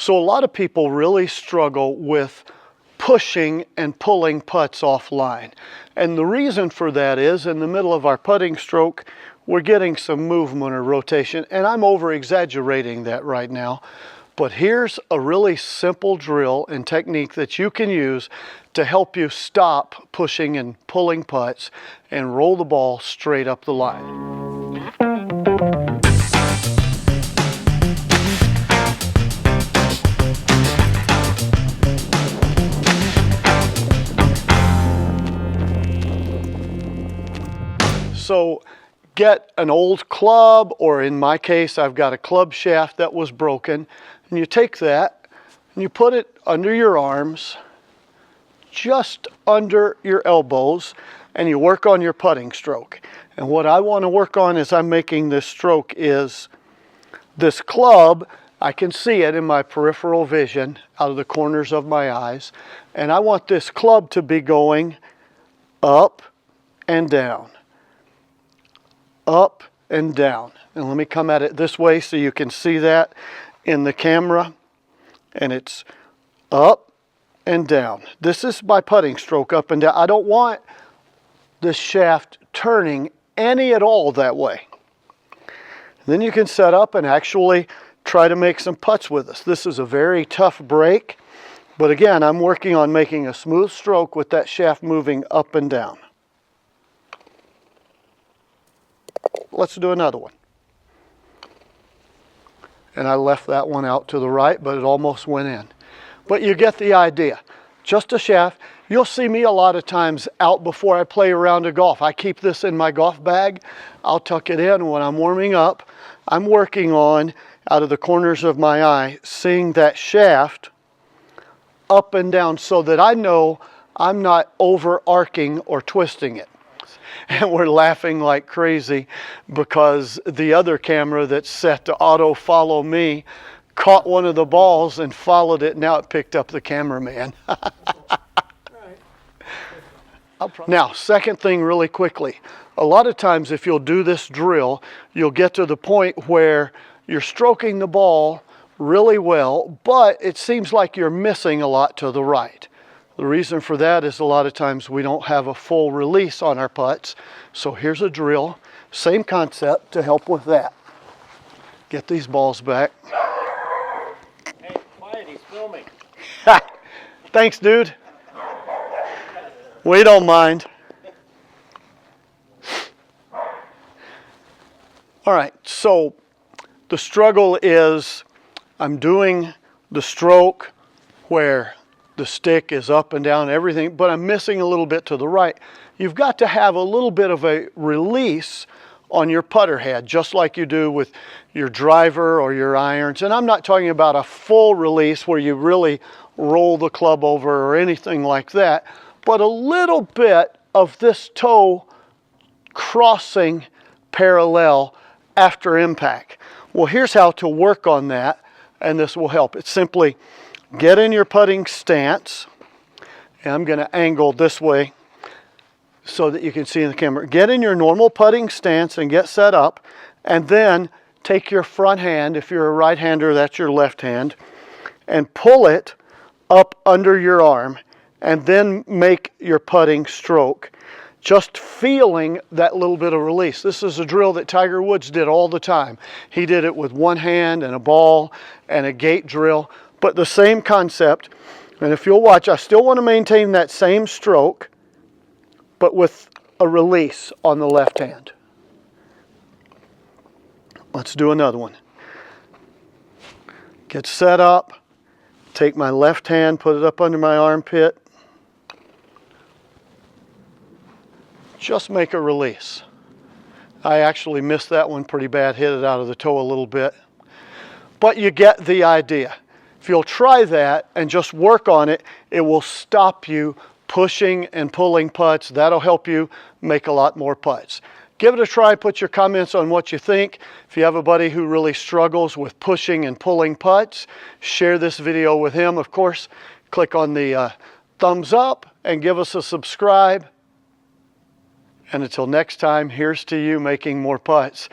So a lot of people really struggle with pushing and pulling putts offline. And the reason for that is in the middle of our putting stroke, we're getting some movement or rotation, and I'm over exaggerating that right now. But here's a really simple drill and technique that you can use to help you stop pushing and pulling putts and roll the ball straight up the line. So get an old club, or in my case, I've got a club shaft that was broken, and you take that and you put it under your arms, just under your elbows, and you work on your putting stroke. And what I want to work on as I'm making this stroke is this club. I can see it in my peripheral vision out of the corners of my eyes, and I want this club to be going up and down, up and down. And let me come at it this way so you can see that in the camera. And it's up and down. This is my putting stroke, up and down. I don't want this shaft turning any at all that way. Then you can set up and actually try to make some putts with this. This is a very tough break, but again, I'm working on making a smooth stroke with that shaft moving up and down. Let's do another one. And I left that one out to the right, but it almost went in. But you get the idea. Just a shaft. You'll see me a lot of times out before I play a round of golf. I keep this in my golf bag. I'll tuck it in when I'm warming up. I'm working on, out of the corners of my eye, seeing that shaft up and down so that I know I'm not over-arcing or twisting it. And we're laughing like crazy because the other camera that's set to auto follow me caught one of the balls and followed it. Now it picked up the cameraman. Now, second thing really quickly. A lot of times if you'll do this drill, you'll get to the point where you're stroking the ball really well, but it seems like you're missing a lot to the right. The reason for that is a lot of times we don't have a full release on our putts. So here's a drill, same concept to help with that. Get these balls back. Hey, quiet, he's filming. Thanks, dude. We don't mind. All right, so the struggle is I'm doing the stroke where the stick is up and down, everything, but I'm missing a little bit to the right. You've got to have a little bit of a release on your putter head, just like you do with your driver or your irons. And I'm not talking about a full release where you really roll the club over or anything like that, but a little bit of this toe crossing parallel after impact. Well, here's how to work on that, and this will help. It's simply get in your putting stance, and I'm going to angle this way so that you can see in the camera. Get in your normal putting stance and get set up, and then take your front hand, if you're a right-hander, that's your left hand, and pull it up under your arm, and then make your putting stroke. Just feeling that little bit of release. This is a drill that Tiger Woods did all the time. He did it with one hand and a ball and a gate drill. But the same concept, and if you'll watch, I still want to maintain that same stroke, but with a release on the left hand. Let's do another one. Get set up, take my left hand, put it up under my armpit, just make a release. I actually missed that one pretty bad, hit it out of the toe a little bit, but you get the idea. If you'll try that and just work on it, it will stop you pushing and pulling putts. That'll help you make a lot more putts. Give it a try. Put your comments on what you think. If you have a buddy who really struggles with pushing and pulling putts, share this video with him. Of course, click on the thumbs up and give us a subscribe. And until next time, here's to you making more putts.